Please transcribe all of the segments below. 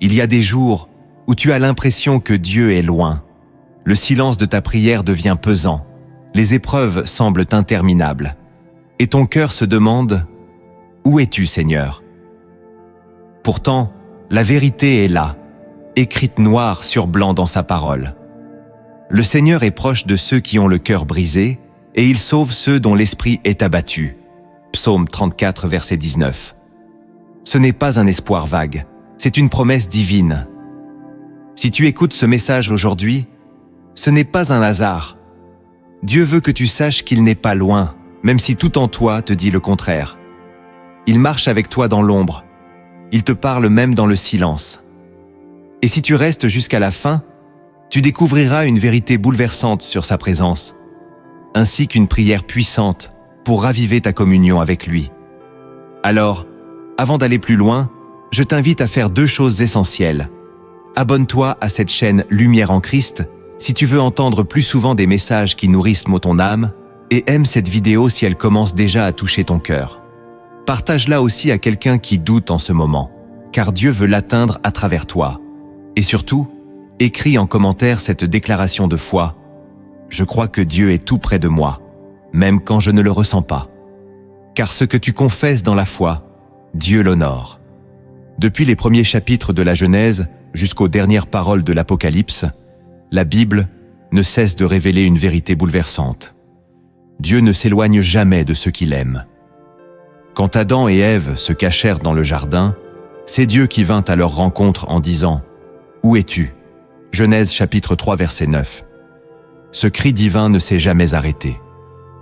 Il y a des jours où tu as l'impression que Dieu est loin. Le silence de ta prière devient pesant. Les épreuves semblent interminables. Et ton cœur se demande « Où es-tu, Seigneur ?» Pourtant, la vérité est là, écrite noir sur blanc dans sa parole. Le Seigneur est proche de ceux qui ont le cœur brisé, et il sauve ceux dont l'esprit est abattu. Psaume 34, verset 19. Ce n'est pas un espoir vague, c'est une promesse divine. Si tu écoutes ce message aujourd'hui, ce n'est pas un hasard. Dieu veut que tu saches qu'il n'est pas loin, même si tout en toi te dit le contraire. Il marche avec toi dans l'ombre. Il te parle même dans le silence. Et si tu restes jusqu'à la fin, tu découvriras une vérité bouleversante sur sa présence, ainsi qu'une prière puissante pour raviver ta communion avec lui. Alors, avant d'aller plus loin, je t'invite à faire 2 choses essentielles. Abonne-toi à cette chaîne Lumière en Christ si tu veux entendre plus souvent des messages qui nourrissent ton âme, et aime cette vidéo si elle commence déjà à toucher ton cœur. Partage-la aussi à quelqu'un qui doute en ce moment, car Dieu veut l'atteindre à travers toi. Et surtout, écris en commentaire cette déclaration de foi. Je crois que Dieu est tout près de moi, même quand je ne le ressens pas. Car ce que tu confesses dans la foi, Dieu l'honore. Depuis les premiers chapitres de la Genèse jusqu'aux dernières paroles de l'Apocalypse, la Bible ne cesse de révéler une vérité bouleversante. Dieu ne s'éloigne jamais de ceux qu'il aime. Quand Adam et Ève se cachèrent dans le jardin, c'est Dieu qui vint à leur rencontre en disant « Où es-tu » Genèse chapitre 3 verset 9. Ce cri divin ne s'est jamais arrêté.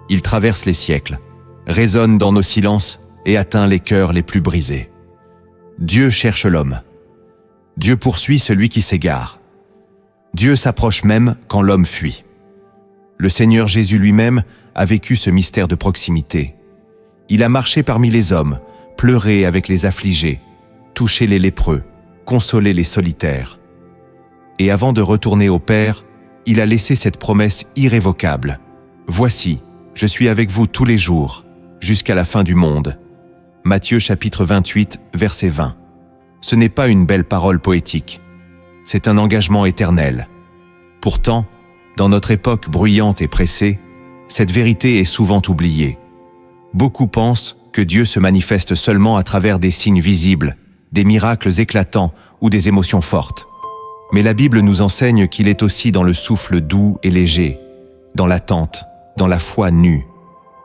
Il traverse les siècles, résonne dans nos silences et atteint les cœurs les plus brisés. Dieu cherche l'homme. Dieu poursuit celui qui s'égare. Dieu s'approche même quand l'homme fuit. Le Seigneur Jésus lui-même a vécu ce mystère de proximité. Il a marché parmi les hommes, pleuré avec les affligés, touché les lépreux, consolé les solitaires. Et avant de retourner au Père, il a laissé cette promesse irrévocable. « Voici, je suis avec vous tous les jours, jusqu'à la fin du monde. » Matthieu chapitre 28, verset 20. Ce n'est pas une belle parole poétique. C'est un engagement éternel. Pourtant, dans notre époque bruyante et pressée, cette vérité est souvent oubliée. Beaucoup pensent que Dieu se manifeste seulement à travers des signes visibles, des miracles éclatants ou des émotions fortes. Mais la Bible nous enseigne qu'il est aussi dans le souffle doux et léger, dans l'attente, dans la foi nue.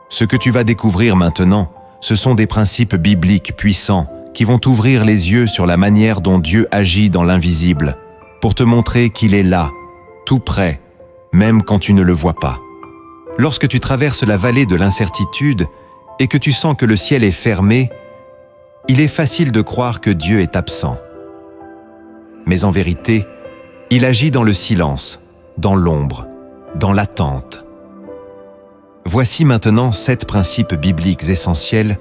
Ce que tu vas découvrir maintenant, ce sont des principes bibliques puissants qui vont t'ouvrir les yeux sur la manière dont Dieu agit dans l'invisible, pour te montrer qu'il est là, tout près, même quand tu ne le vois pas. Lorsque tu traverses la vallée de l'incertitude et que tu sens que le ciel est fermé, il est facile de croire que Dieu est absent. Mais en vérité, il agit dans le silence, dans l'ombre, dans l'attente. Voici maintenant 7 principes bibliques essentiels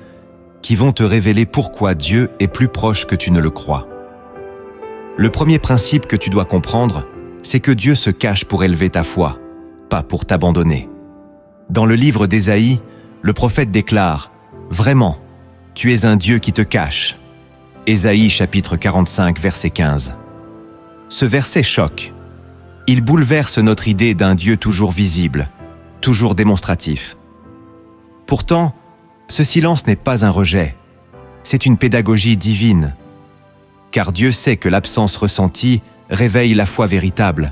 qui vont te révéler pourquoi Dieu est plus proche que tu ne le crois. Le premier principe que tu dois comprendre, c'est que Dieu se cache pour élever ta foi, pas pour t'abandonner. Dans le livre d'Ésaïe, le prophète déclare « Vraiment, tu es un Dieu qui te cache ». Ésaïe chapitre 45, verset 15. Ce verset choque. Il bouleverse notre idée d'un Dieu toujours visible, toujours démonstratif. Pourtant, ce silence n'est pas un rejet, c'est une pédagogie divine. Car Dieu sait que l'absence ressentie réveille la foi véritable.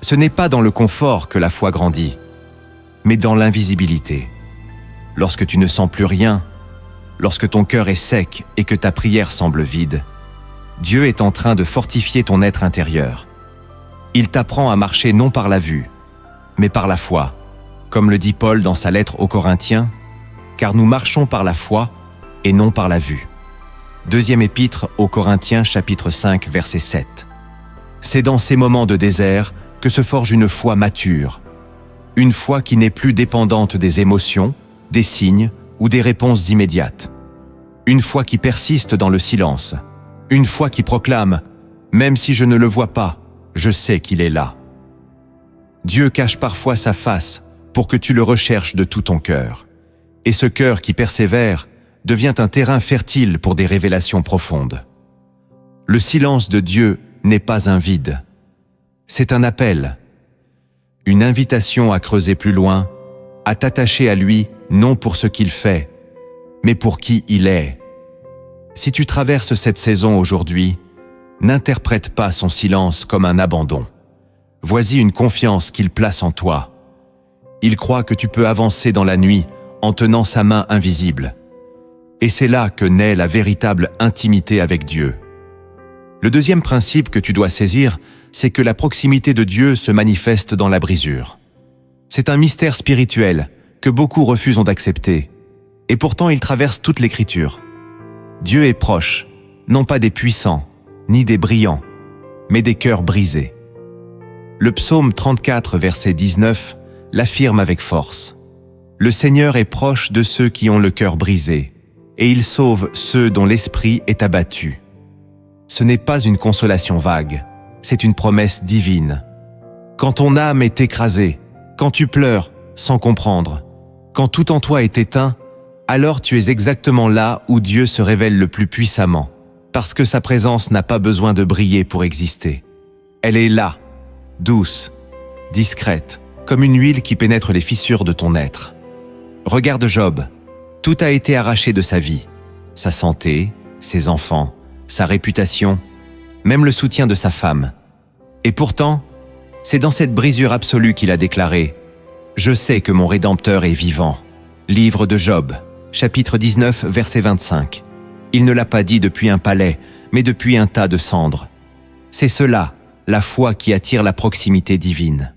Ce n'est pas dans le confort que la foi grandit, mais dans l'invisibilité. Lorsque tu ne sens plus rien, lorsque ton cœur est sec et que ta prière semble vide, Dieu est en train de fortifier ton être intérieur. Il t'apprend à marcher non par la vue, mais par la foi, comme le dit Paul dans sa lettre aux Corinthiens, car nous marchons par la foi et non par la vue. Deuxième épître aux Corinthiens, chapitre 5, verset 7. C'est dans ces moments de désert que se forge une foi mature, une foi qui n'est plus dépendante des émotions, des signes ou des réponses immédiates. Une foi qui persiste dans le silence, une foi qui proclame « Même si je ne le vois pas, je sais qu'il est là ». Dieu cache parfois sa face pour que tu le recherches de tout ton cœur. Et ce cœur qui persévère devient un terrain fertile pour des révélations profondes. Le silence de Dieu n'est pas un vide. C'est un appel, une invitation à creuser plus loin, à t'attacher à lui non pour ce qu'il fait, mais pour qui il est. Si tu traverses cette saison aujourd'hui, n'interprète pas son silence comme un abandon. Voici une confiance qu'il place en toi. Il croit que tu peux avancer dans la nuit en tenant sa main invisible. Et c'est là que naît la véritable intimité avec Dieu. Le deuxième principe que tu dois saisir, c'est que la proximité de Dieu se manifeste dans la brisure. C'est un mystère spirituel que beaucoup refusent d'accepter, et pourtant il traverse toute l'Écriture. Dieu est proche, non pas des puissants, ni des brillants, mais des cœurs brisés. Le psaume 34, verset 19, l'affirme avec force. Le Seigneur est proche de ceux qui ont le cœur brisé, et il sauve ceux dont l'esprit est abattu. Ce n'est pas une consolation vague, c'est une promesse divine. Quand ton âme est écrasée, quand tu pleures sans comprendre, quand tout en toi est éteint, alors tu es exactement là où Dieu se révèle le plus puissamment, parce que sa présence n'a pas besoin de briller pour exister. Elle est là, douce, discrète, comme une huile qui pénètre les fissures de ton être. Regarde Job, tout a été arraché de sa vie, sa santé, ses enfants, sa réputation, même le soutien de sa femme. Et pourtant, c'est dans cette brisure absolue qu'il a déclaré « Je sais que mon Rédempteur est vivant ». Livre de Job, chapitre 19, verset 25. Il ne l'a pas dit depuis un palais, mais depuis un tas de cendres. C'est cela, la foi qui attire la proximité divine.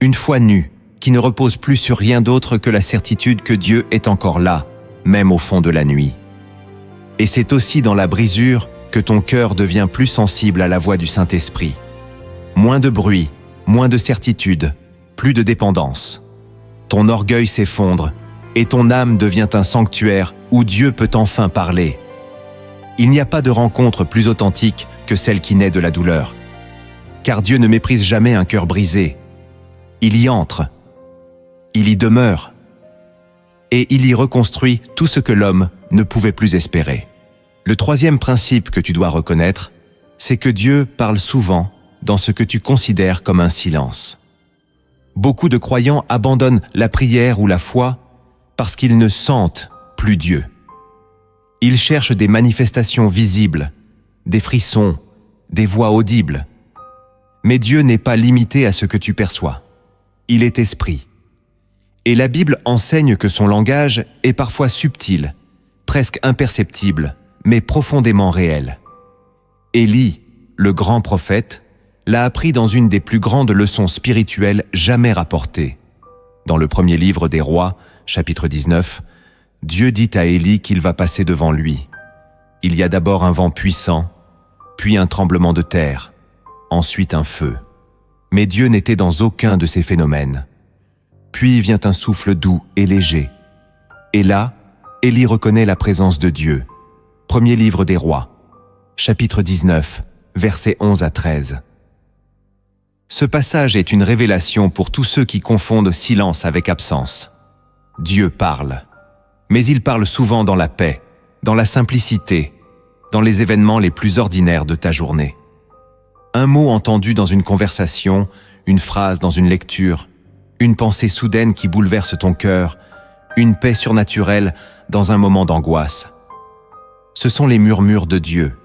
Une foi nue, qui ne repose plus sur rien d'autre que la certitude que Dieu est encore là, même au fond de la nuit. Et c'est aussi dans la brisure que ton cœur devient plus sensible à la voix du Saint-Esprit. Moins de bruit, moins de certitude, plus de dépendance. Ton orgueil s'effondre et ton âme devient un sanctuaire où Dieu peut enfin parler. Il n'y a pas de rencontre plus authentique que celle qui naît de la douleur. Car Dieu ne méprise jamais un cœur brisé. Il y entre, il y demeure, et il y reconstruit tout ce que l'homme ne pouvait plus espérer. Le troisième principe que tu dois reconnaître, c'est que Dieu parle souvent dans ce que tu considères comme un silence. Beaucoup de croyants abandonnent la prière ou la foi parce qu'ils ne sentent plus Dieu. Ils cherchent des manifestations visibles, des frissons, des voix audibles. Mais Dieu n'est pas limité à ce que tu perçois. Il est esprit. Et la Bible enseigne que son langage est parfois subtil, presque imperceptible, mais profondément réel. Élie, le grand prophète, l'a appris dans une des plus grandes leçons spirituelles jamais rapportées. Dans le premier livre des Rois, chapitre 19, Dieu dit à Élie qu'il va passer devant lui. Il y a d'abord un vent puissant, puis un tremblement de terre, ensuite un feu. Mais Dieu n'était dans aucun de ces phénomènes. Puis vient un souffle doux et léger. Et là, Élie reconnaît la présence de Dieu. Premier livre des Rois, chapitre 19, versets 11 à 13. Ce passage est une révélation pour tous ceux qui confondent silence avec absence. Dieu parle, mais il parle souvent dans la paix, dans la simplicité, dans les événements les plus ordinaires de ta journée. Un mot entendu dans une conversation, une phrase dans une lecture, une pensée soudaine qui bouleverse ton cœur, une paix surnaturelle dans un moment d'angoisse. Ce sont les murmures de Dieu.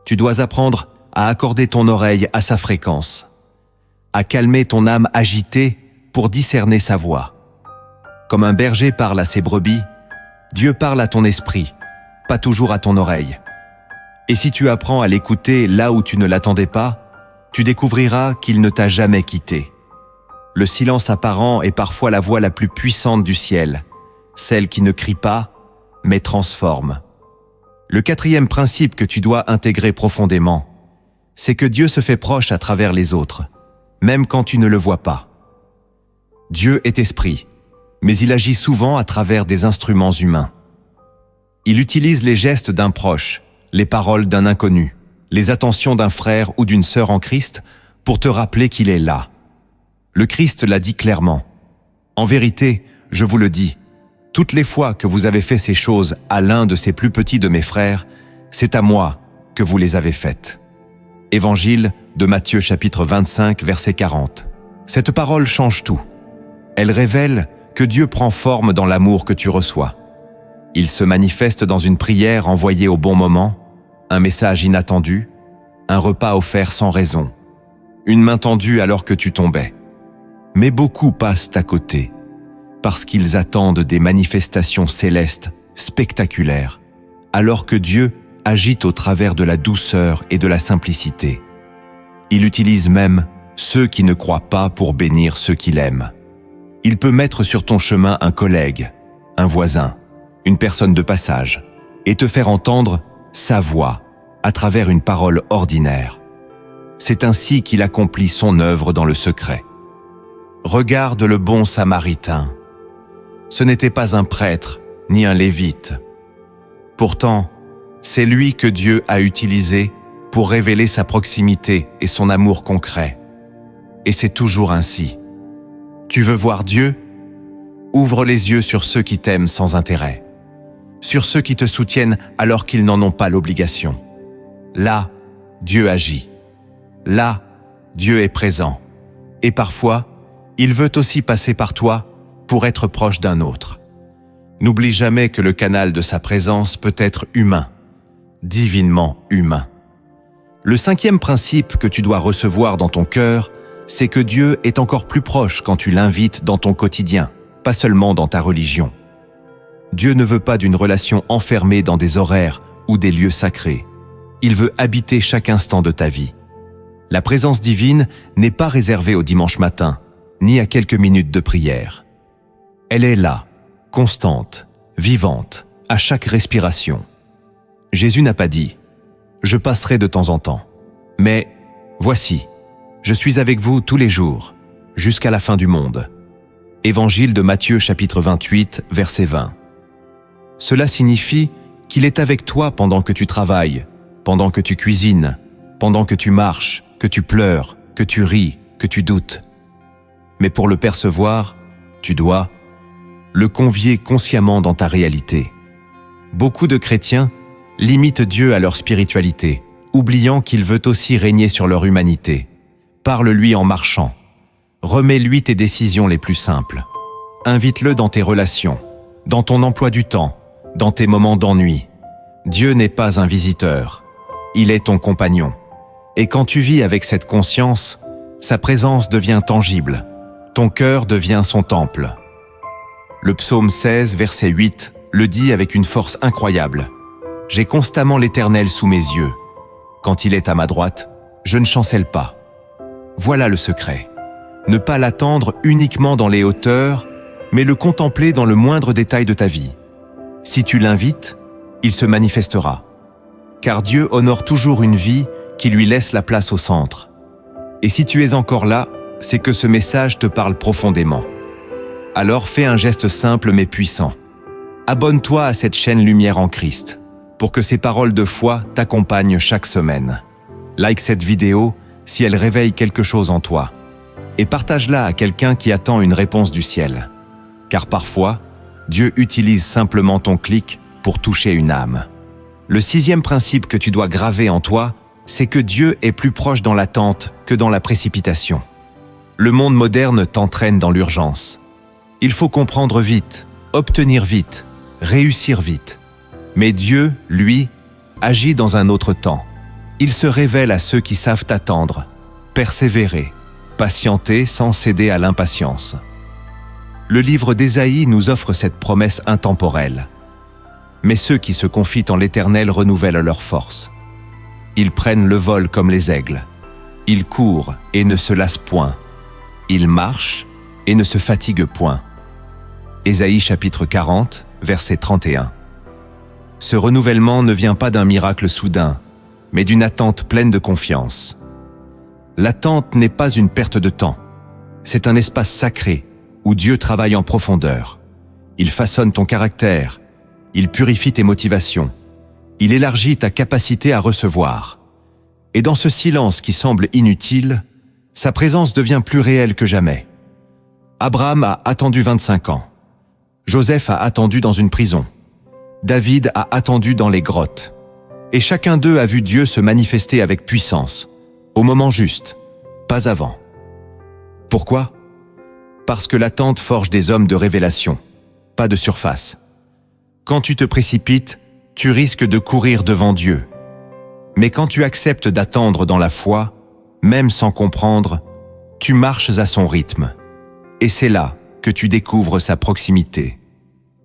Tu dois apprendre à accorder ton oreille à sa fréquence, à calmer ton âme agitée pour discerner sa voix. Comme un berger parle à ses brebis, Dieu parle à ton esprit, pas toujours à ton oreille. Et si tu apprends à l'écouter là où tu ne l'attendais pas, tu découvriras qu'il ne t'a jamais quitté. Le silence apparent est parfois la voix la plus puissante du ciel, celle qui ne crie pas, mais transforme. Le quatrième principe que tu dois intégrer profondément, c'est que Dieu se fait proche à travers les autres, même quand tu ne le vois pas. Dieu est esprit, mais il agit souvent à travers des instruments humains. Il utilise les gestes d'un proche, les paroles d'un inconnu, les attentions d'un frère ou d'une sœur en Christ pour te rappeler qu'il est là. Le Christ l'a dit clairement. En vérité, je vous le dis, toutes les fois que vous avez fait ces choses à l'un de ces plus petits de mes frères, c'est à moi que vous les avez faites. Évangile de Matthieu chapitre 25, verset 40. Cette parole change tout. Elle révèle que Dieu prend forme dans l'amour que tu reçois. Il se manifeste dans une prière envoyée au bon moment, un message inattendu, un repas offert sans raison, une main tendue alors que tu tombais. Mais beaucoup passent à côté, parce qu'ils attendent des manifestations célestes, spectaculaires, alors que Dieu agit au travers de la douceur et de la simplicité. Il utilise même ceux qui ne croient pas pour bénir ceux qu'il aime. Il peut mettre sur ton chemin un collègue, un voisin, une personne de passage, et te faire entendre sa voix à travers une parole ordinaire. C'est ainsi qu'il accomplit son œuvre dans le secret. Regarde le bon Samaritain. Ce n'était pas un prêtre, ni un lévite. Pourtant, c'est lui que Dieu a utilisé pour révéler sa proximité et son amour concret. Et c'est toujours ainsi. Tu veux voir Dieu? Ouvre les yeux sur ceux qui t'aiment sans intérêt, sur ceux qui te soutiennent alors qu'ils n'en ont pas l'obligation. Là, Dieu agit. Là, Dieu est présent. Et parfois, il veut aussi passer par toi pour être proche d'un autre. N'oublie jamais que le canal de sa présence peut être humain, divinement humain. Le 5e principe que tu dois recevoir dans ton cœur, c'est que Dieu est encore plus proche quand tu l'invites dans ton quotidien, pas seulement dans ta religion. Dieu ne veut pas d'une relation enfermée dans des horaires ou des lieux sacrés. Il veut habiter chaque instant de ta vie. La présence divine n'est pas réservée au dimanche matin, ni à quelques minutes de prière. Elle est là, constante, vivante, à chaque respiration. Jésus n'a pas dit « Je passerai de temps en temps », mais « Voici, je suis avec vous tous les jours, jusqu'à la fin du monde ». Évangile de Matthieu chapitre 28, verset 20. Cela signifie qu'il est avec toi pendant que tu travailles, pendant que tu cuisines, pendant que tu marches, que tu pleures, que tu ris, que tu doutes. Mais pour le percevoir, tu dois le convier consciemment dans ta réalité. Beaucoup de chrétiens limitent Dieu à leur spiritualité, oubliant qu'il veut aussi régner sur leur humanité. Parle-lui en marchant. Remets-lui tes décisions les plus simples. Invite-le dans tes relations, dans ton emploi du temps, dans tes moments d'ennui. Dieu n'est pas un visiteur, il est ton compagnon. Et quand tu vis avec cette conscience, sa présence devient tangible. Ton cœur devient son temple. Le psaume 16, verset 8, le dit avec une force incroyable. « J'ai constamment l'Éternel sous mes yeux. Quand il est à ma droite, je ne chancelle pas. » Voilà le secret. Ne pas l'attendre uniquement dans les hauteurs, mais le contempler dans le moindre détail de ta vie. Si tu l'invites, il se manifestera. Car Dieu honore toujours une vie qui lui laisse la place au centre. Et si tu es encore là, c'est que ce message te parle profondément. Alors fais un geste simple mais puissant. Abonne-toi à cette chaîne Lumière en Christ, pour que ces paroles de foi t'accompagnent chaque semaine. Like cette vidéo si elle réveille quelque chose en toi. Et partage-la à quelqu'un qui attend une réponse du ciel. Car parfois, Dieu utilise simplement ton clic pour toucher une âme. Le 6e principe que tu dois graver en toi, c'est que Dieu est plus proche dans l'attente que dans la précipitation. Le monde moderne t'entraîne dans l'urgence. Il faut comprendre vite, obtenir vite, réussir vite. Mais Dieu, lui, agit dans un autre temps. Il se révèle à ceux qui savent attendre, persévérer, patienter sans céder à l'impatience. Le livre d'Ésaïe nous offre cette promesse intemporelle. Mais ceux qui se confient en l'Éternel renouvellent leur force. Ils prennent le vol comme les aigles. Ils courent et ne se lassent point. Ils marchent et ne se fatiguent point. Ésaïe chapitre 40, verset 31. Ce renouvellement ne vient pas d'un miracle soudain, mais d'une attente pleine de confiance. L'attente n'est pas une perte de temps. C'est un espace sacré où Dieu travaille en profondeur. Il façonne ton caractère. Il purifie tes motivations. Il élargit ta capacité à recevoir. Et dans ce silence qui semble inutile, sa présence devient plus réelle que jamais. Abraham a attendu 25 ans. Joseph a attendu dans une prison. David a attendu dans les grottes. Et chacun d'eux a vu Dieu se manifester avec puissance, au moment juste, pas avant. Pourquoi? Parce que l'attente forge des hommes de révélation, pas de surface. Quand tu te précipites, tu risques de courir devant Dieu. Mais quand tu acceptes d'attendre dans la foi, même sans comprendre, tu marches à son rythme. Et c'est là que tu découvres sa proximité.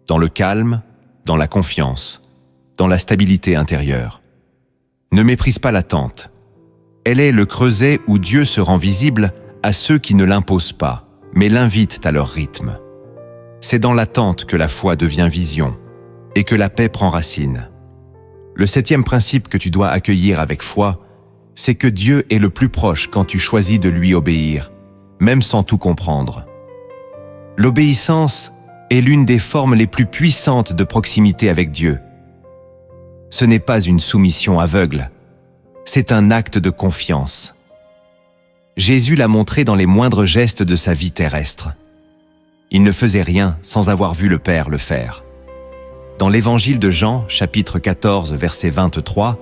Dans le calme, dans la confiance, dans la stabilité intérieure. Ne méprise pas l'attente. Elle est le creuset où Dieu se rend visible à ceux qui ne l'imposent pas, mais l'invitent à leur rythme. C'est dans l'attente que la foi devient vision et que la paix prend racine. Le 7e principe que tu dois accueillir avec foi, c'est que Dieu est le plus proche quand tu choisis de lui obéir, même sans tout comprendre. L'obéissance est l'une des formes les plus puissantes de proximité avec Dieu. Ce n'est pas une soumission aveugle, c'est un acte de confiance. Jésus l'a montré dans les moindres gestes de sa vie terrestre. Il ne faisait rien sans avoir vu le Père le faire. Dans l'évangile de Jean, chapitre 14, verset 23,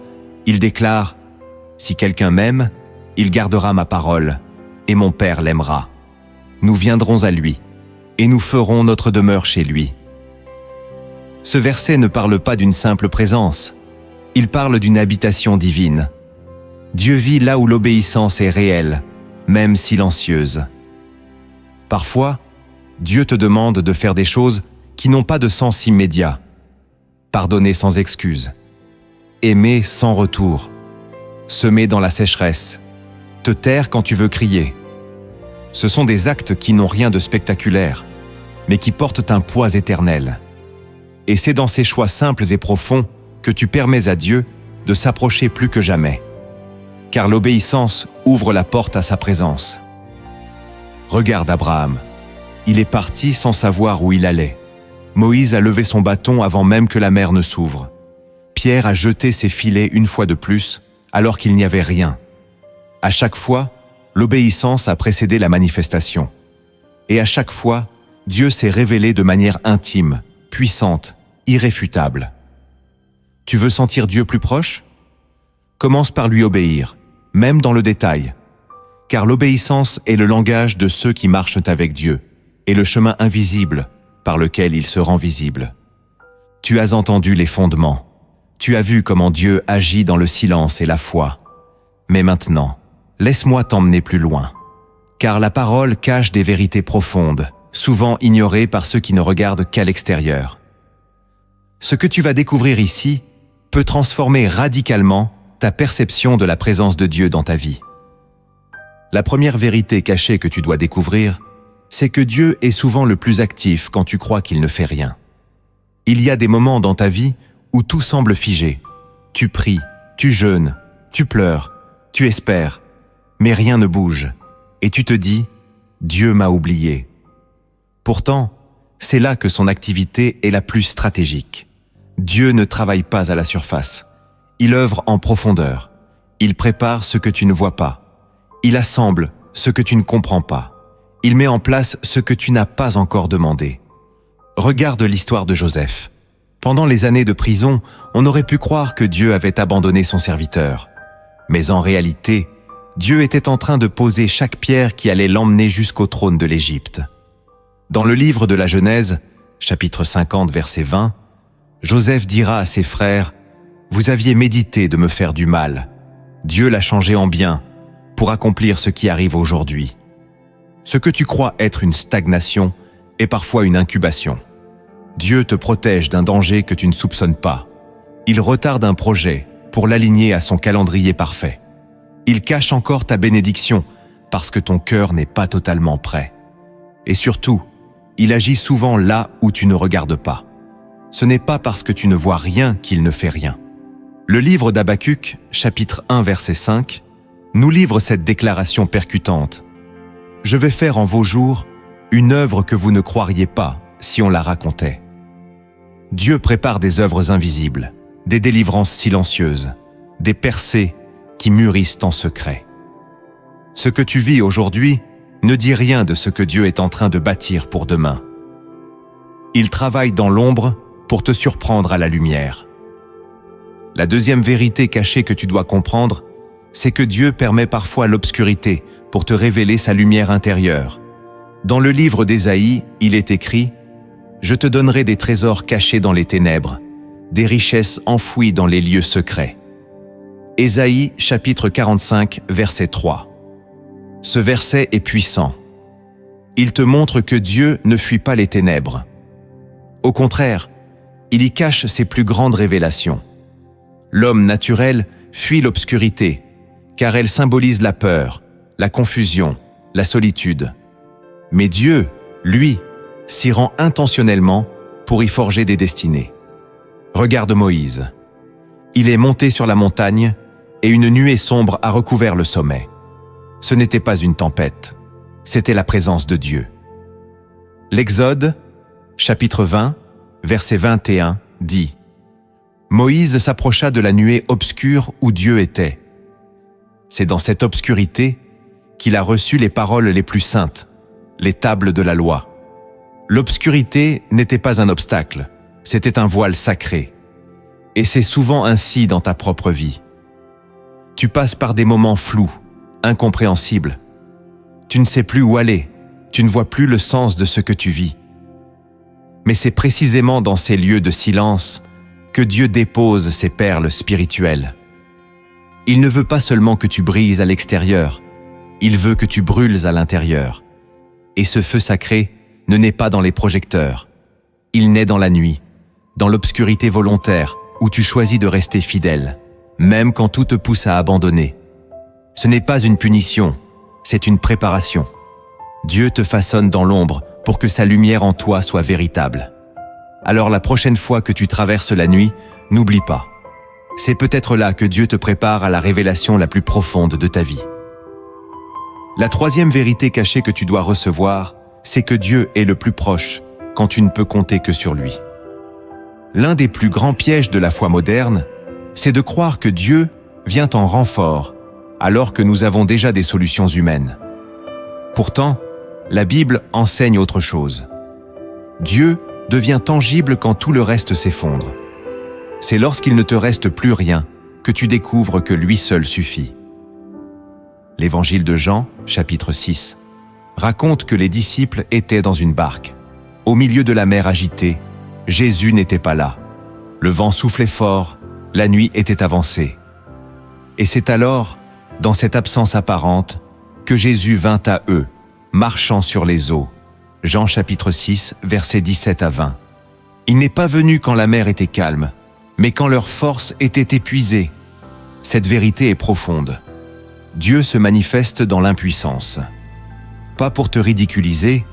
il déclare « Si quelqu'un m'aime, il gardera ma parole, et mon Père l'aimera. Nous viendrons à lui, et nous ferons notre demeure chez lui. » Ce verset ne parle pas d'une simple présence, il parle d'une habitation divine. Dieu vit là où l'obéissance est réelle, même silencieuse. Parfois, Dieu te demande de faire des choses qui n'ont pas de sens immédiat. Pardonner sans excuse, aimer sans retour, semer dans la sécheresse, te taire quand tu veux crier. Ce sont des actes qui n'ont rien de spectaculaire, mais qui portent un poids éternel. Et c'est dans ces choix simples et profonds que tu permets à Dieu de s'approcher plus que jamais. Car l'obéissance ouvre la porte à sa présence. Regarde Abraham, il est parti sans savoir où il allait. Moïse a levé son bâton avant même que la mer ne s'ouvre. Pierre a jeté ses filets une fois de plus, alors qu'il n'y avait rien. À chaque fois, l'obéissance a précédé la manifestation. Et à chaque fois, Dieu s'est révélé de manière intime, puissante, irréfutable. Tu veux sentir Dieu plus proche? Commence par lui obéir, même dans le détail. Car l'obéissance est le langage de ceux qui marchent avec Dieu, et le chemin invisible par lequel il se rend visible. Tu as entendu les fondements. Tu as vu comment Dieu agit dans le silence et la foi. Mais maintenant, laisse-moi t'emmener plus loin. Car la parole cache des vérités profondes, souvent ignorées par ceux qui ne regardent qu'à l'extérieur. Ce que tu vas découvrir ici peut transformer radicalement ta perception de la présence de Dieu dans ta vie. La première vérité cachée que tu dois découvrir, c'est que Dieu est souvent le plus actif quand tu crois qu'il ne fait rien. Il y a des moments dans ta vie où tout semble figé. Tu pries, tu jeûnes, tu pleures, tu espères, mais rien ne bouge. Et tu te dis « Dieu m'a oublié ». Pourtant, c'est là que son activité est la plus stratégique. Dieu ne travaille pas à la surface. Il œuvre en profondeur. Il prépare ce que tu ne vois pas. Il assemble ce que tu ne comprends pas. Il met en place ce que tu n'as pas encore demandé. Regarde l'histoire de Joseph. Pendant les années de prison, on aurait pu croire que Dieu avait abandonné son serviteur. Mais en réalité, Dieu était en train de poser chaque pierre qui allait l'emmener jusqu'au trône de l'Égypte. Dans le livre de la Genèse, chapitre 50, verset 20, Joseph dira à ses frères « Vous aviez médité de me faire du mal. Dieu l'a changé en bien pour accomplir ce qui arrive aujourd'hui. » Ce que tu crois être une stagnation est parfois une incubation. Dieu te protège d'un danger que tu ne soupçonnes pas. Il retarde un projet pour l'aligner à son calendrier parfait. Il cache encore ta bénédiction parce que ton cœur n'est pas totalement prêt. Et surtout, il agit souvent là où tu ne regardes pas. Ce n'est pas parce que tu ne vois rien qu'il ne fait rien. Le livre d'Habacuc, chapitre 1, verset 5, nous livre cette déclaration percutante. « Je vais faire en vos jours une œuvre que vous ne croiriez pas si on la racontait. » Dieu prépare des œuvres invisibles, des délivrances silencieuses, des percées qui mûrissent en secret. Ce que tu vis aujourd'hui ne dit rien de ce que Dieu est en train de bâtir pour demain. Il travaille dans l'ombre pour te surprendre à la lumière. La deuxième vérité cachée que tu dois comprendre, c'est que Dieu permet parfois l'obscurité pour te révéler sa lumière intérieure. Dans le livre d'Ésaïe, il est écrit « Je te donnerai des trésors cachés dans les ténèbres, des richesses enfouies dans les lieux secrets. » Ésaïe chapitre 45, verset 3. Ce verset est puissant. Il te montre que Dieu ne fuit pas les ténèbres. Au contraire, il y cache ses plus grandes révélations. L'homme naturel fuit l'obscurité, car elle symbolise la peur, la confusion, la solitude. Mais Dieu, lui, s'y rend intentionnellement pour y forger des destinées. Regarde Moïse. Il est monté sur la montagne et une nuée sombre a recouvert le sommet. Ce n'était pas une tempête, c'était la présence de Dieu. L'Exode, chapitre 20, verset 21, dit « Moïse s'approcha de la nuée obscure où Dieu était. C'est dans cette obscurité qu'il a reçu les paroles les plus saintes, les tables de la loi. L'obscurité n'était pas un obstacle, c'était un voile sacré. Et c'est souvent ainsi dans ta propre vie. Tu passes par des moments flous, incompréhensibles. Tu ne sais plus où aller, tu ne vois plus le sens de ce que tu vis. Mais c'est précisément dans ces lieux de silence que Dieu dépose ses perles spirituelles. Il ne veut pas seulement que tu brilles à l'extérieur, il veut que tu brûles à l'intérieur. Et ce feu sacré ne naît pas dans les projecteurs. Il naît dans la nuit, dans l'obscurité volontaire où tu choisis de rester fidèle, même quand tout te pousse à abandonner. Ce n'est pas une punition, c'est une préparation. Dieu te façonne dans l'ombre pour que sa lumière en toi soit véritable. Alors la prochaine fois que tu traverses la nuit, n'oublie pas. C'est peut-être là que Dieu te prépare à la révélation la plus profonde de ta vie. La troisième vérité cachée que tu dois recevoir, c'est que Dieu est le plus proche quand tu ne peux compter que sur lui. L'un des plus grands pièges de la foi moderne, c'est de croire que Dieu vient en renfort, alors que nous avons déjà des solutions humaines. Pourtant, la Bible enseigne autre chose. Dieu devient tangible quand tout le reste s'effondre. C'est lorsqu'il ne te reste plus rien que tu découvres que lui seul suffit. L'évangile de Jean, chapitre 6, raconte que les disciples étaient dans une barque. Au milieu de la mer agitée, Jésus n'était pas là. Le vent soufflait fort, la nuit était avancée. Et c'est alors, dans cette absence apparente, que Jésus vint à eux, marchant sur les eaux. Jean chapitre 6, versets 17 à 20. Il n'est pas venu quand la mer était calme, mais quand leur force était épuisée. Cette vérité est profonde. Dieu se manifeste dans l'impuissance. Pas pour te ridiculiser,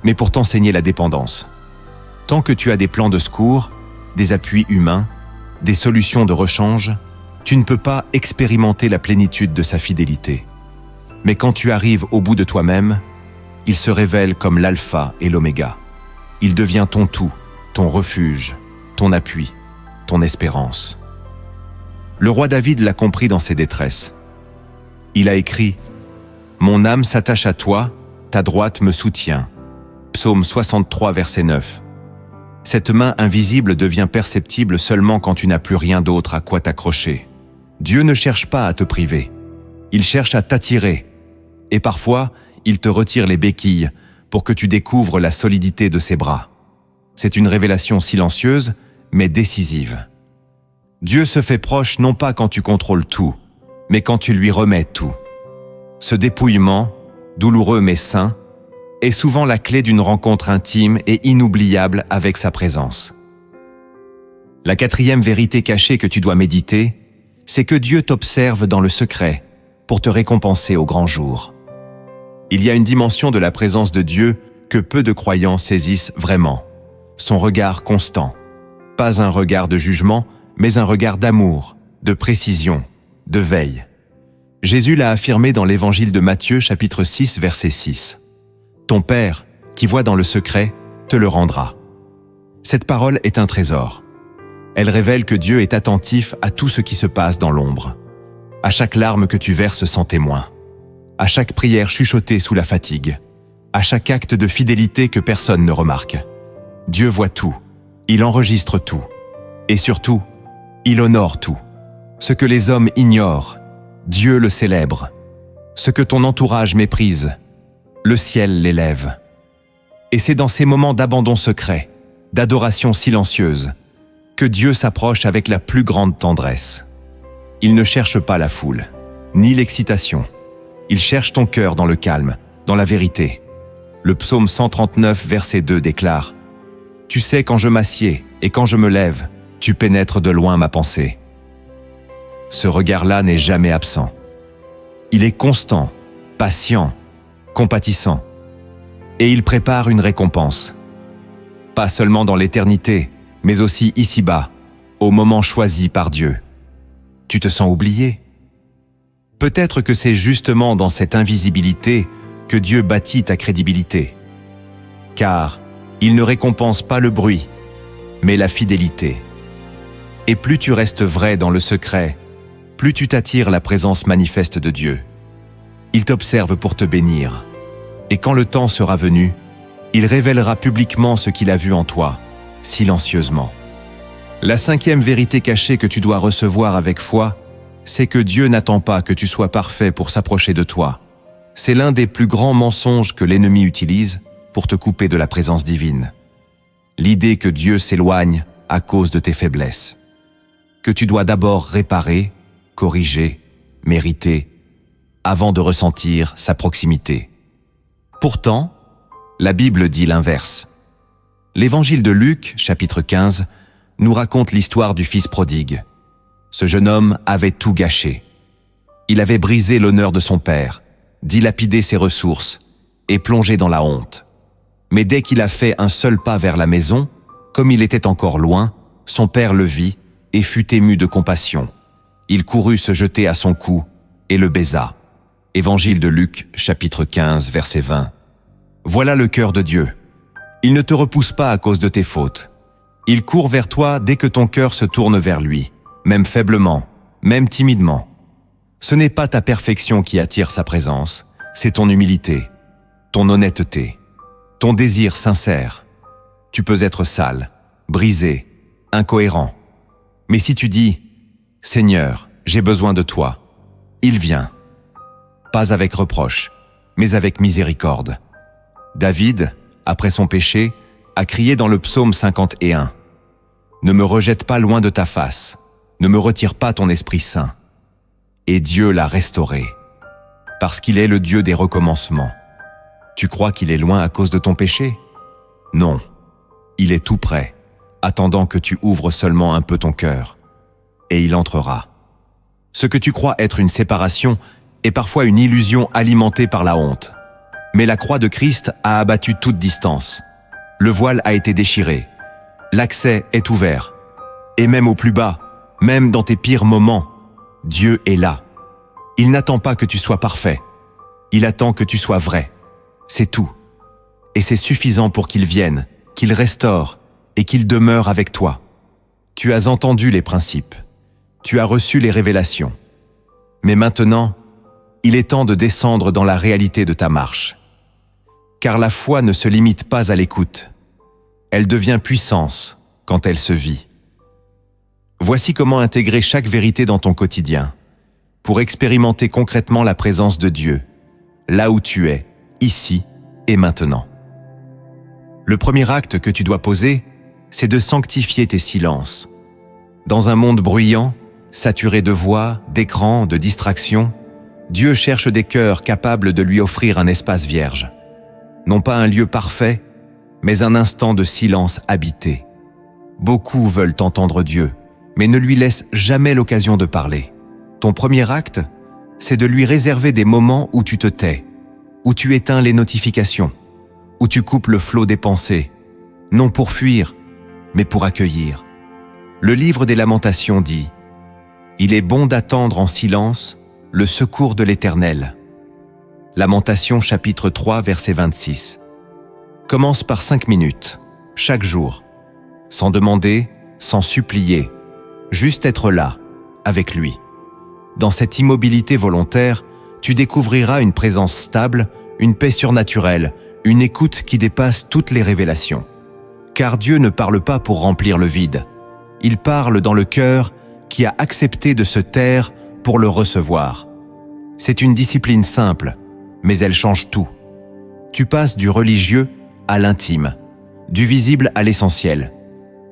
mais pour t'enseigner la dépendance. Tant que tu as des plans de secours, des appuis humains, des solutions de rechange, tu ne peux pas expérimenter la plénitude de sa fidélité. Mais quand tu arrives au bout de toi-même, il se révèle comme l'alpha et l'oméga. Il devient ton tout, ton refuge, ton appui, ton espérance. Le roi David l'a compris dans ses détresses. Il a écrit « Mon âme s'attache à toi, ta droite me soutient ». Psaume 63, verset 9. Cette main invisible devient perceptible seulement quand tu n'as plus rien d'autre à quoi t'accrocher. Dieu ne cherche pas à te priver. Il cherche à t'attirer. Et parfois, il te retire les béquilles pour que tu découvres la solidité de ses bras. C'est une révélation silencieuse, mais décisive. Dieu se fait proche non pas quand tu contrôles tout, mais quand tu lui remets tout. Ce dépouillement, douloureux mais sain, est souvent la clé d'une rencontre intime et inoubliable avec sa présence. La quatrième vérité cachée que tu dois méditer, c'est que Dieu t'observe dans le secret pour te récompenser au grand jour. Il y a une dimension de la présence de Dieu que peu de croyants saisissent vraiment. Son regard constant. Pas un regard de jugement, mais un regard d'amour, de précision, de veille. Jésus l'a affirmé dans l'évangile de Matthieu, chapitre 6, verset 6. « Ton Père, qui voit dans le secret, te le rendra. » Cette parole est un trésor. Elle révèle que Dieu est attentif à tout ce qui se passe dans l'ombre, à chaque larme que tu verses sans témoin, à chaque prière chuchotée sous la fatigue, à chaque acte de fidélité que personne ne remarque. Dieu voit tout, il enregistre tout, et surtout, il honore tout. Ce que les hommes ignorent, Dieu le célèbre. Ce que ton entourage méprise, le ciel l'élève. Et c'est dans ces moments d'abandon secret, d'adoration silencieuse, que Dieu s'approche avec la plus grande tendresse. Il ne cherche pas la foule, ni l'excitation. Il cherche ton cœur dans le calme, dans la vérité. Le psaume 139, verset 2 déclare « Tu sais quand je m'assieds et quand je me lève, tu pénètres de loin ma pensée. » Ce regard-là n'est jamais absent. Il est constant, patient, compatissant. Et il prépare une récompense. Pas seulement dans l'éternité, mais aussi ici-bas, au moment choisi par Dieu. Tu te sens oublié? Peut-être que c'est justement dans cette invisibilité que Dieu bâtit ta crédibilité. Car il ne récompense pas le bruit, mais la fidélité. Et plus tu restes vrai dans le secret, plus tu t'attires la présence manifeste de Dieu. Il t'observe pour te bénir. Et quand le temps sera venu, il révélera publiquement ce qu'il a vu en toi, silencieusement. La 5e vérité cachée que tu dois recevoir avec foi, c'est que Dieu n'attend pas que tu sois parfait pour s'approcher de toi. C'est l'un des plus grands mensonges que l'ennemi utilise pour te couper de la présence divine. L'idée que Dieu s'éloigne à cause de tes faiblesses. Que tu dois d'abord réparer, corriger, mériter, avant de ressentir sa proximité. Pourtant, la Bible dit l'inverse. L'Évangile de Luc, chapitre 15, nous raconte l'histoire du fils prodigue. Ce jeune homme avait tout gâché. Il avait brisé l'honneur de son père, dilapidé ses ressources et plongé dans la honte. Mais dès qu'il a fait un seul pas vers la maison, comme il était encore loin, son père le vit et fut ému de compassion. Il courut se jeter à son cou et le baisa. Évangile de Luc, chapitre 15, verset 20. Voilà le cœur de Dieu. Il ne te repousse pas à cause de tes fautes. Il court vers toi dès que ton cœur se tourne vers lui, même faiblement, même timidement. Ce n'est pas ta perfection qui attire sa présence, c'est ton humilité, ton honnêteté, ton désir sincère. Tu peux être sale, brisé, incohérent. Mais si tu dis « Seigneur, j'ai besoin de toi », il vient. Pas avec reproche, mais avec miséricorde. David, après son péché, a crié dans le psaume 51 « Ne me rejette pas loin de ta face, ne me retire pas ton Esprit Saint. » Et Dieu l'a restauré, parce qu'il est le Dieu des recommencements. Tu crois qu'il est loin à cause de ton péché? Non, il est tout près, attendant que tu ouvres seulement un peu ton cœur, et il entrera. Ce que tu crois être une séparation est parfois une illusion alimentée par la honte. Mais la croix de Christ a abattu toute distance. Le voile a été déchiré. L'accès est ouvert. Et même au plus bas, même dans tes pires moments, Dieu est là. Il n'attend pas que tu sois parfait. Il attend que tu sois vrai. C'est tout. Et c'est suffisant pour qu'il vienne, qu'il restaure et qu'il demeure avec toi. Tu as entendu les principes. Tu as reçu les révélations. Mais maintenant, il est temps de descendre dans la réalité de ta marche. Car la foi ne se limite pas à l'écoute. Elle devient puissance quand elle se vit. Voici comment intégrer chaque vérité dans ton quotidien, pour expérimenter concrètement la présence de Dieu, là où tu es, ici et maintenant. Le premier acte que tu dois poser, c'est de sanctifier tes silences. Dans un monde bruyant, saturé de voix, d'écrans, de distractions, Dieu cherche des cœurs capables de lui offrir un espace vierge. Non pas un lieu parfait, mais un instant de silence habité. Beaucoup veulent entendre Dieu, mais ne lui laissent jamais l'occasion de parler. Ton premier acte, c'est de lui réserver des moments où tu te tais, où tu éteins les notifications, où tu coupes le flot des pensées, non pour fuir, mais pour accueillir. Le livre des Lamentations dit « Il est bon d'attendre en silence le secours de l'Éternel ». Lamentations chapitre 3 verset 26. Commence par 5 minutes, chaque jour, sans demander, sans supplier, juste être là, avec lui. Dans cette immobilité volontaire, tu découvriras une présence stable, une paix surnaturelle, une écoute qui dépasse toutes les révélations. Car Dieu ne parle pas pour remplir le vide. Il parle dans le cœur qui a accepté de se taire pour le recevoir. C'est une discipline simple, mais elle change tout. Tu passes du religieux à l'intime, du visible à l'essentiel.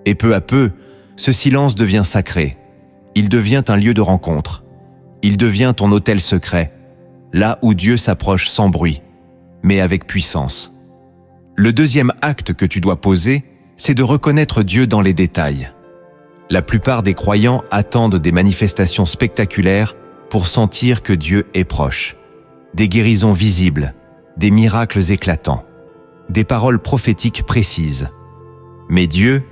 Et peu à peu, ce silence devient sacré. Il devient un lieu de rencontre. Il devient ton autel secret, là où Dieu s'approche sans bruit, mais avec puissance. Le deuxième acte que tu dois poser, c'est de reconnaître Dieu dans les détails. La plupart des croyants attendent des manifestations spectaculaires pour sentir que Dieu est proche. Des guérisons visibles, des miracles éclatants, des paroles prophétiques précises. Mais Dieu,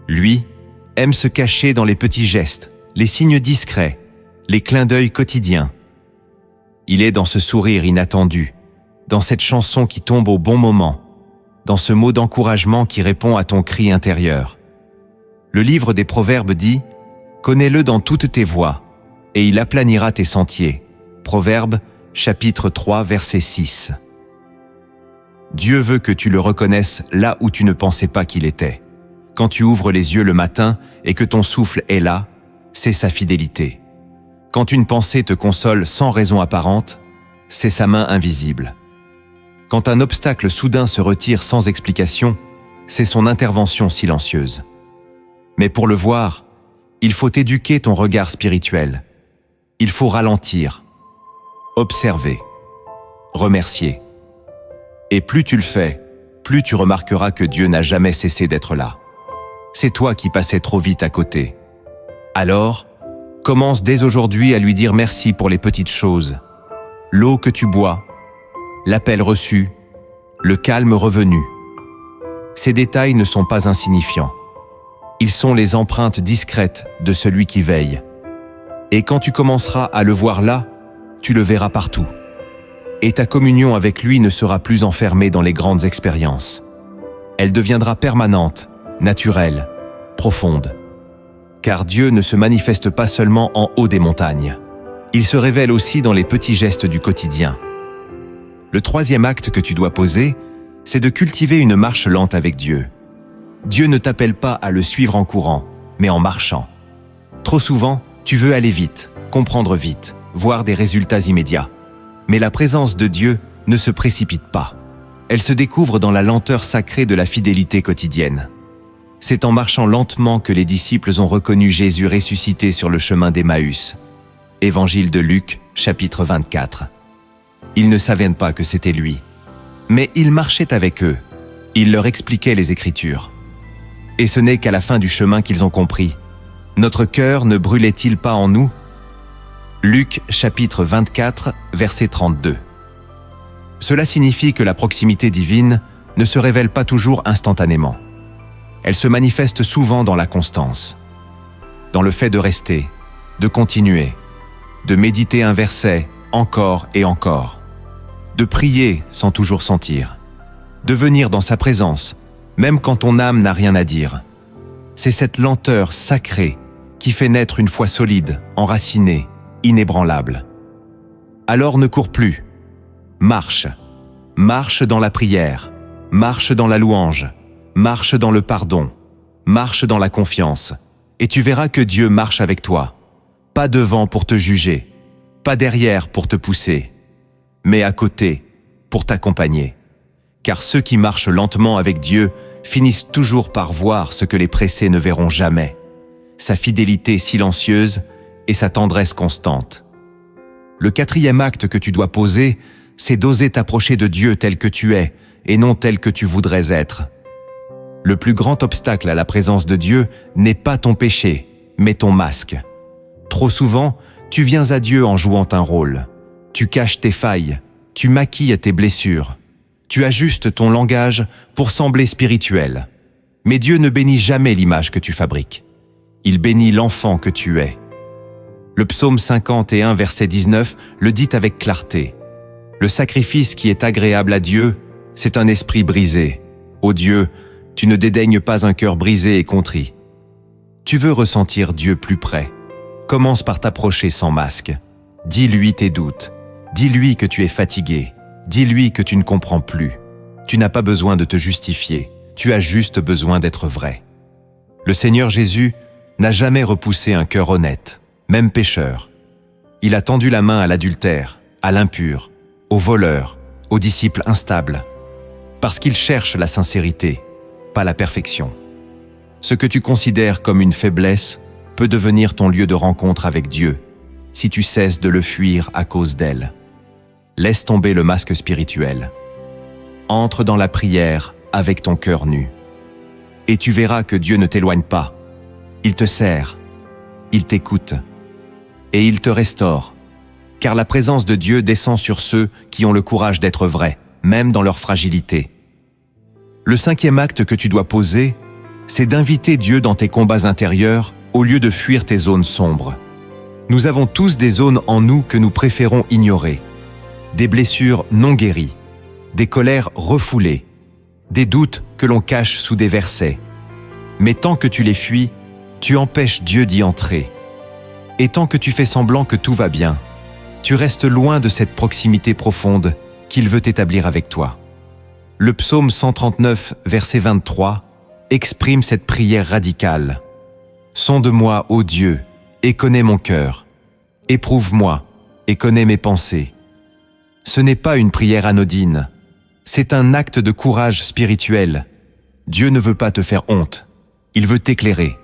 lui, aime se cacher dans les petits gestes, les signes discrets, les clins d'œil quotidiens. Il est dans ce sourire inattendu, dans cette chanson qui tombe au bon moment, dans ce mot d'encouragement qui répond à ton cri intérieur. Le livre des Proverbes dit « Connais-le dans toutes tes voies, et il aplanira tes sentiers. » Proverbes, chapitre 3, verset 6. Dieu veut que tu le reconnaisses là où tu ne pensais pas qu'il était. Quand tu ouvres les yeux le matin et que ton souffle est là, c'est sa fidélité. Quand une pensée te console sans raison apparente, c'est sa main invisible. Quand un obstacle soudain se retire sans explication, c'est son intervention silencieuse. Mais pour le voir, il faut éduquer ton regard spirituel. Il faut ralentir, observer, remercier. Et plus tu le fais, plus tu remarqueras que Dieu n'a jamais cessé d'être là. C'est toi qui passais trop vite à côté. Alors, commence dès aujourd'hui à lui dire merci pour les petites choses. L'eau que tu bois, l'appel reçu, le calme revenu. Ces détails ne sont pas insignifiants. Ils sont les empreintes discrètes de celui qui veille. Et quand tu commenceras à le voir là, tu le verras partout. Et ta communion avec lui ne sera plus enfermée dans les grandes expériences. Elle deviendra permanente, naturelle, profonde. Car Dieu ne se manifeste pas seulement en haut des montagnes. Il se révèle aussi dans les petits gestes du quotidien. Le troisième acte que tu dois poser, c'est de cultiver une marche lente avec Dieu. Dieu ne t'appelle pas à le suivre en courant, mais en marchant. Trop souvent, tu veux aller vite, comprendre vite, voir des résultats immédiats. Mais la présence de Dieu ne se précipite pas. Elle se découvre dans la lenteur sacrée de la fidélité quotidienne. C'est en marchant lentement que les disciples ont reconnu Jésus ressuscité sur le chemin d'Emmaüs. Évangile de Luc, chapitre 24. Ils ne savaient pas que c'était lui. Mais il marchait avec eux. Il leur expliquait les Écritures. Et ce n'est qu'à la fin du chemin qu'ils ont compris. Notre cœur ne brûlait-il pas en nous ? Luc, chapitre 24, verset 32. Cela signifie que la proximité divine ne se révèle pas toujours instantanément. Elle se manifeste souvent dans la constance, dans le fait de rester, de continuer, de méditer un verset encore et encore, de prier sans toujours sentir, de venir dans sa présence, même quand ton âme n'a rien à dire. C'est cette lenteur sacrée qui fait naître une foi solide, enracinée, inébranlable. Alors ne cours plus. Marche. Marche dans la prière. Marche dans la louange. Marche dans le pardon. Marche dans la confiance. Et tu verras que Dieu marche avec toi. Pas devant pour te juger. Pas derrière pour te pousser. Mais à côté pour t'accompagner. Car ceux qui marchent lentement avec Dieu finissent toujours par voir ce que les pressés ne verront jamais. Sa fidélité silencieuse et sa tendresse constante. Le quatrième acte que tu dois poser, c'est d'oser t'approcher de Dieu tel que tu es et non tel que tu voudrais être. Le plus grand obstacle à la présence de Dieu n'est pas ton péché, mais ton masque. Trop souvent, tu viens à Dieu en jouant un rôle. Tu caches tes failles, tu maquilles tes blessures. Tu ajustes ton langage pour sembler spirituel. Mais Dieu ne bénit jamais l'image que tu fabriques. Il bénit l'enfant que tu es. Le psaume 51, verset 19, le dit avec clarté. Le sacrifice qui est agréable à Dieu, c'est un esprit brisé. Ô Dieu, tu ne dédaignes pas un cœur brisé et contrit. Tu veux ressentir Dieu plus près. Commence par t'approcher sans masque. Dis-lui tes doutes. Dis-lui que tu es fatigué. Dis-lui que tu ne comprends plus. Tu n'as pas besoin de te justifier. Tu as juste besoin d'être vrai. Le Seigneur Jésus n'a jamais repoussé un cœur honnête, même pécheur. Il a tendu la main à l'adultère, à l'impur, au voleur, aux disciples instables, parce qu'il cherche la sincérité, pas la perfection. Ce que tu considères comme une faiblesse peut devenir ton lieu de rencontre avec Dieu, si tu cesses de le fuir à cause d'elle. Laisse tomber le masque spirituel. Entre dans la prière avec ton cœur nu. Et tu verras que Dieu ne t'éloigne pas. Il te sert, il t'écoute, et il te restaure, car la présence de Dieu descend sur ceux qui ont le courage d'être vrais, même dans leur fragilité. Le 5e acte que tu dois poser, c'est d'inviter Dieu dans tes combats intérieurs au lieu de fuir tes zones sombres. Nous avons tous des zones en nous que nous préférons ignorer, des blessures non guéries, des colères refoulées, des doutes que l'on cache sous des versets. Mais tant que tu les fuis, tu empêches Dieu d'y entrer. Et tant que tu fais semblant que tout va bien, tu restes loin de cette proximité profonde qu'il veut établir avec toi. Le psaume 139, verset 23, exprime cette prière radicale. « Sonde-moi, ô Dieu, et connais mon cœur. Éprouve-moi, et connais mes pensées. » Ce n'est pas une prière anodine, c'est un acte de courage spirituel. Dieu ne veut pas te faire honte, il veut t'éclairer.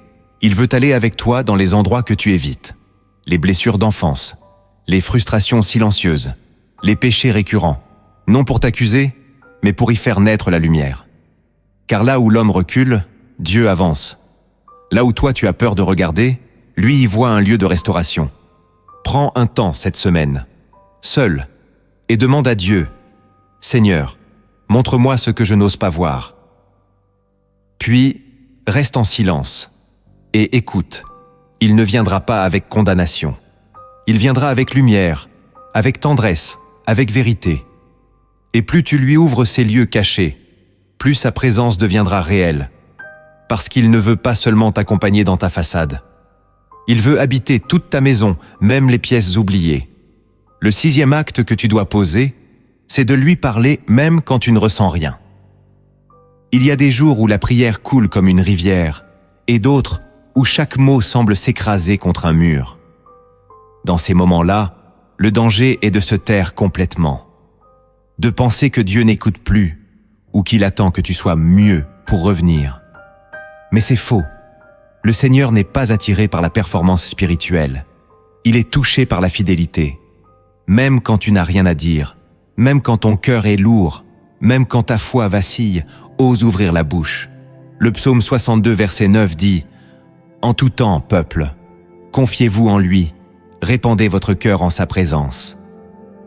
Il veut aller avec toi dans les endroits que tu évites. Les blessures d'enfance, les frustrations silencieuses, les péchés récurrents. Non pour t'accuser, mais pour y faire naître la lumière. Car là où l'homme recule, Dieu avance. Là où toi tu as peur de regarder, lui y voit un lieu de restauration. Prends un temps cette semaine, seul, et demande à Dieu, « Seigneur, montre-moi ce que je n'ose pas voir. » Puis, reste en silence. Et écoute, il ne viendra pas avec condamnation. Il viendra avec lumière, avec tendresse, avec vérité. Et plus tu lui ouvres ces lieux cachés, plus sa présence deviendra réelle. Parce qu'il ne veut pas seulement t'accompagner dans ta façade. Il veut habiter toute ta maison, même les pièces oubliées. Le 6e acte que tu dois poser, c'est de lui parler même quand tu ne ressens rien. Il y a des jours où la prière coule comme une rivière, et d'autres où chaque mot semble s'écraser contre un mur. Dans ces moments-là, le danger est de se taire complètement, de penser que Dieu n'écoute plus ou qu'il attend que tu sois mieux pour revenir. Mais c'est faux. Le Seigneur n'est pas attiré par la performance spirituelle. Il est touché par la fidélité. Même quand tu n'as rien à dire, même quand ton cœur est lourd, même quand ta foi vacille, ose ouvrir la bouche. Le psaume 62, verset 9 dit « En tout temps, peuple, confiez-vous en lui, répandez votre cœur en sa présence. »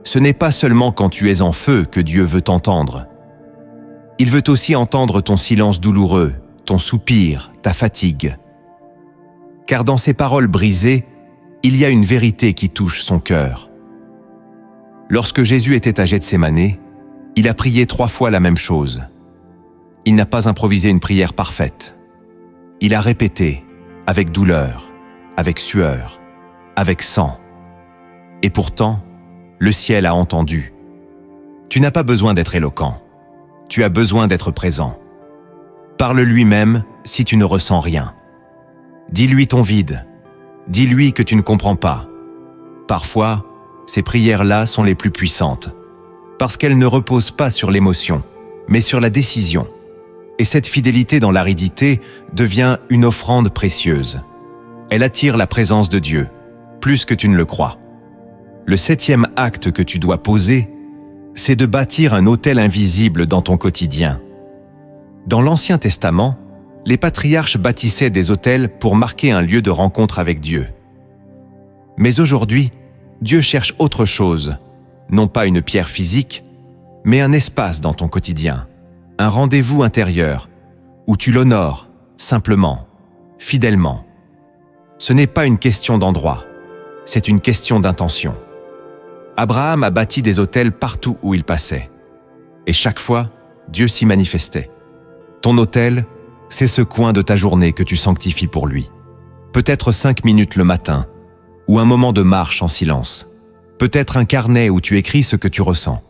Ce n'est pas seulement quand tu es en feu que Dieu veut t'entendre. Il veut aussi entendre ton silence douloureux, ton soupir, ta fatigue. Car dans ces paroles brisées, il y a une vérité qui touche son cœur. Lorsque Jésus était à Gethsémanée, il a prié 3 fois la même chose. Il n'a pas improvisé une prière parfaite. Il a répété, avec douleur, avec sueur, avec sang. Et pourtant, le ciel a entendu. Tu n'as pas besoin d'être éloquent. Tu as besoin d'être présent. Parle lui-même si tu ne ressens rien. Dis-lui ton vide. Dis-lui que tu ne comprends pas. Parfois, ces prières-là sont les plus puissantes, parce qu'elles ne reposent pas sur l'émotion, mais sur la décision. Et cette fidélité dans l'aridité devient une offrande précieuse. Elle attire la présence de Dieu, plus que tu ne le crois. Le 7e acte que tu dois poser, c'est de bâtir un autel invisible dans ton quotidien. Dans l'Ancien Testament, les patriarches bâtissaient des autels pour marquer un lieu de rencontre avec Dieu. Mais aujourd'hui, Dieu cherche autre chose, non pas une pierre physique, mais un espace dans ton quotidien, un rendez-vous intérieur, où tu l'honores, simplement, fidèlement. Ce n'est pas une question d'endroit, c'est une question d'intention. Abraham a bâti des autels partout où il passait. Et chaque fois, Dieu s'y manifestait. Ton autel, c'est ce coin de ta journée que tu sanctifies pour lui. Peut-être 5 minutes le matin, ou un moment de marche en silence. Peut-être un carnet où tu écris ce que tu ressens.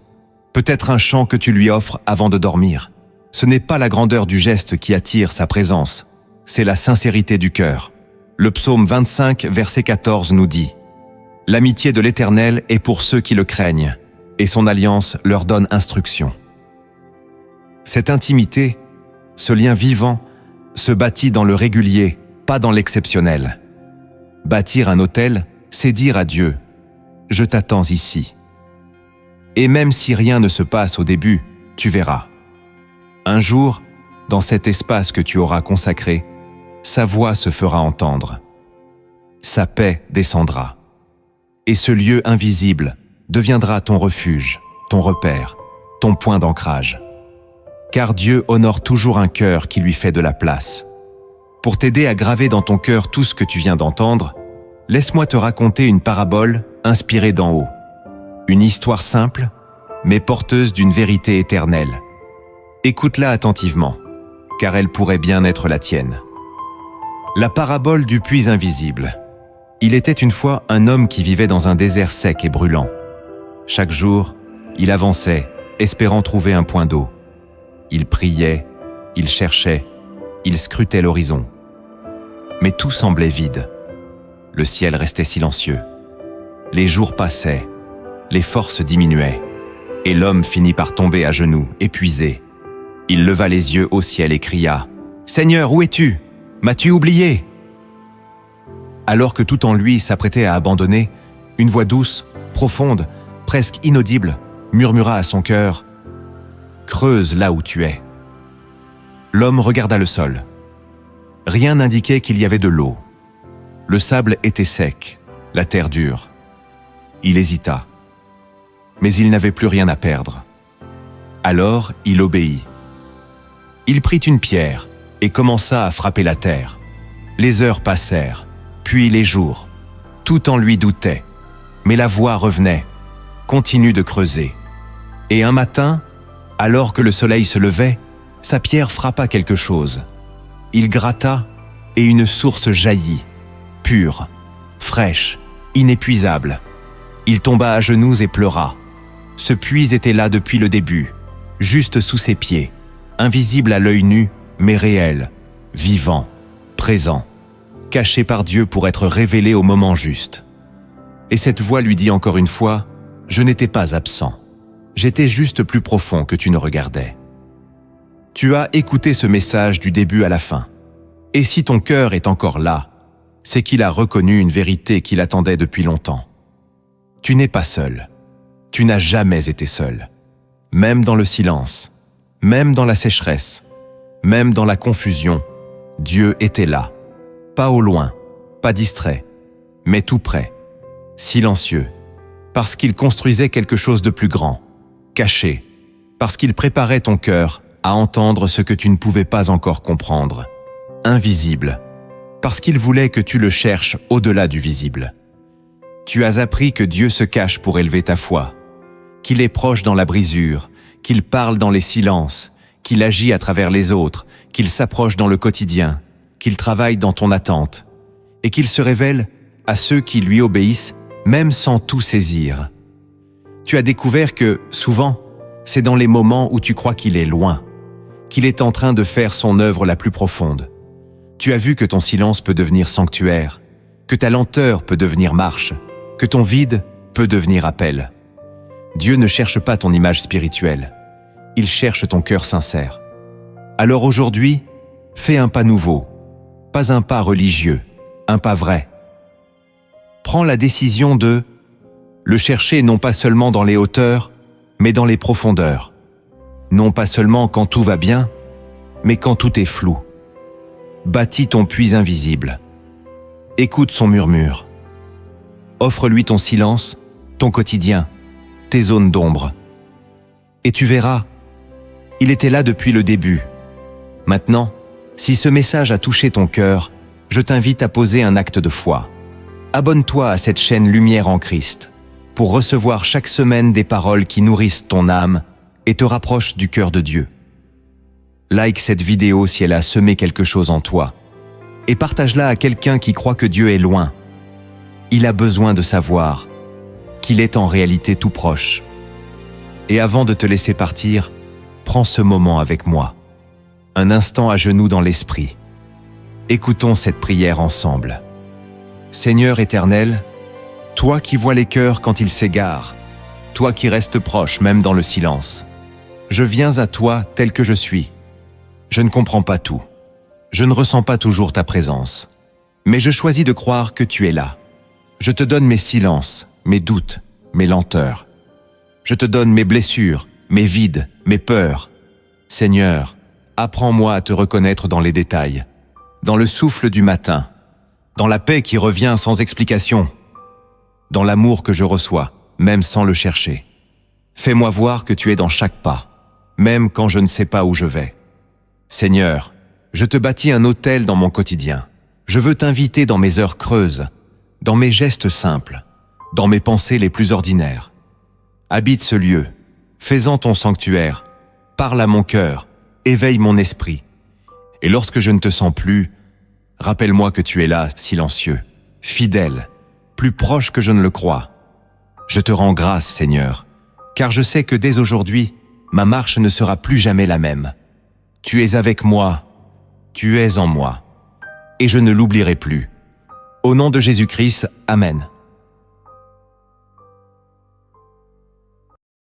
Peut-être un chant que tu lui offres avant de dormir. Ce n'est pas la grandeur du geste qui attire sa présence, c'est la sincérité du cœur. Le psaume 25, verset 14 nous dit « L'amitié de l'Éternel est pour ceux qui le craignent, et son alliance leur donne instruction. » Cette intimité, ce lien vivant, se bâtit dans le régulier, pas dans l'exceptionnel. Bâtir un autel, c'est dire à Dieu « Je t'attends ici ». Et même si rien ne se passe au début, tu verras. Un jour, dans cet espace que tu auras consacré, sa voix se fera entendre. Sa paix descendra. Et ce lieu invisible deviendra ton refuge, ton repère, ton point d'ancrage. Car Dieu honore toujours un cœur qui lui fait de la place. Pour t'aider à graver dans ton cœur tout ce que tu viens d'entendre, laisse-moi te raconter une parabole inspirée d'en haut. Une histoire simple, mais porteuse d'une vérité éternelle. Écoute-la attentivement, car elle pourrait bien être la tienne. La parabole du puits invisible. Il était une fois un homme qui vivait dans un désert sec et brûlant. Chaque jour, il avançait, espérant trouver un point d'eau. Il priait, il cherchait, il scrutait l'horizon. Mais tout semblait vide. Le ciel restait silencieux. Les jours passaient, les forces diminuaient, et l'homme finit par tomber à genoux, épuisé. Il leva les yeux au ciel et cria « Seigneur, où es-tu? M'as-tu oublié ?» Alors que tout en lui s'apprêtait à abandonner, une voix douce, profonde, presque inaudible, murmura à son cœur « Creuse là où tu es. » L'homme regarda le sol. Rien n'indiquait qu'il y avait de l'eau. Le sable était sec, la terre dure. Il hésita. Mais il n'avait plus rien à perdre. Alors il obéit. Il prit une pierre et commença à frapper la terre. Les heures passèrent, puis les jours. Tout en lui doutait. Mais la voix revenait. Continue de creuser. Et un matin, alors que le soleil se levait, sa pierre frappa quelque chose. Il gratta et une source jaillit, pure, fraîche, inépuisable. Il tomba à genoux et pleura. Ce puits était là depuis le début, juste sous ses pieds, invisible à l'œil nu, mais réel, vivant, présent, caché par Dieu pour être révélé au moment juste. Et cette voix lui dit encore une fois, « Je n'étais pas absent. J'étais juste plus profond que tu ne regardais. » Tu as écouté ce message du début à la fin. Et si ton cœur est encore là, c'est qu'il a reconnu une vérité qu'il attendait depuis longtemps. Tu n'es pas seul. Tu n'as jamais été seul. Même dans le silence, même dans la sécheresse, même dans la confusion, Dieu était là. Pas au loin, pas distrait, mais tout près, silencieux, parce qu'il construisait quelque chose de plus grand, caché, parce qu'il préparait ton cœur à entendre ce que tu ne pouvais pas encore comprendre, invisible, parce qu'il voulait que tu le cherches au-delà du visible. Tu as appris que Dieu se cache pour élever ta foi, qu'il est proche dans la brisure, qu'il parle dans les silences, qu'il agit à travers les autres, qu'il s'approche dans le quotidien, qu'il travaille dans ton attente, et qu'il se révèle à ceux qui lui obéissent, même sans tout saisir. Tu as découvert que, souvent, c'est dans les moments où tu crois qu'il est loin, qu'il est en train de faire son œuvre la plus profonde. Tu as vu que ton silence peut devenir sanctuaire, que ta lenteur peut devenir marche, que ton vide peut devenir appel. Dieu ne cherche pas ton image spirituelle, il cherche ton cœur sincère. Alors aujourd'hui, fais un pas nouveau, pas un pas religieux, un pas vrai. Prends la décision de le chercher non pas seulement dans les hauteurs, mais dans les profondeurs. Non pas seulement quand tout va bien, mais quand tout est flou. Bâtis ton puits invisible. Écoute son murmure. Offre-lui ton silence, ton quotidien, tes zones d'ombre. Et tu verras, il était là depuis le début. Maintenant, si ce message a touché ton cœur, je t'invite à poser un acte de foi. Abonne-toi à cette chaîne Lumière en Christ pour recevoir chaque semaine des paroles qui nourrissent ton âme et te rapprochent du cœur de Dieu. Like cette vidéo si elle a semé quelque chose en toi et partage-la à quelqu'un qui croit que Dieu est loin. Il a besoin de savoir qu'il est en réalité tout proche. Et avant de te laisser partir, prends ce moment avec moi. Un instant à genoux dans l'esprit. Écoutons cette prière ensemble. Seigneur éternel, toi qui vois les cœurs quand ils s'égarent, toi qui restes proche même dans le silence, je viens à toi tel que je suis. Je ne comprends pas tout. Je ne ressens pas toujours ta présence. Mais je choisis de croire que tu es là. Je te donne mes silences, mes doutes, mes lenteurs. Je te donne mes blessures, mes vides, mes peurs. Seigneur, apprends-moi à te reconnaître dans les détails, dans le souffle du matin, dans la paix qui revient sans explication, dans l'amour que je reçois, même sans le chercher. Fais-moi voir que tu es dans chaque pas, même quand je ne sais pas où je vais. Seigneur, je te bâtis un autel dans mon quotidien. Je veux t'inviter dans mes heures creuses, dans mes gestes simples, dans mes pensées les plus ordinaires. Habite ce lieu, fais-en ton sanctuaire, parle à mon cœur, éveille mon esprit. Et lorsque je ne te sens plus, rappelle-moi que tu es là, silencieux, fidèle, plus proche que je ne le crois. Je te rends grâce, Seigneur, car je sais que dès aujourd'hui, ma marche ne sera plus jamais la même. Tu es avec moi, tu es en moi, et je ne l'oublierai plus. Au nom de Jésus-Christ, Amen.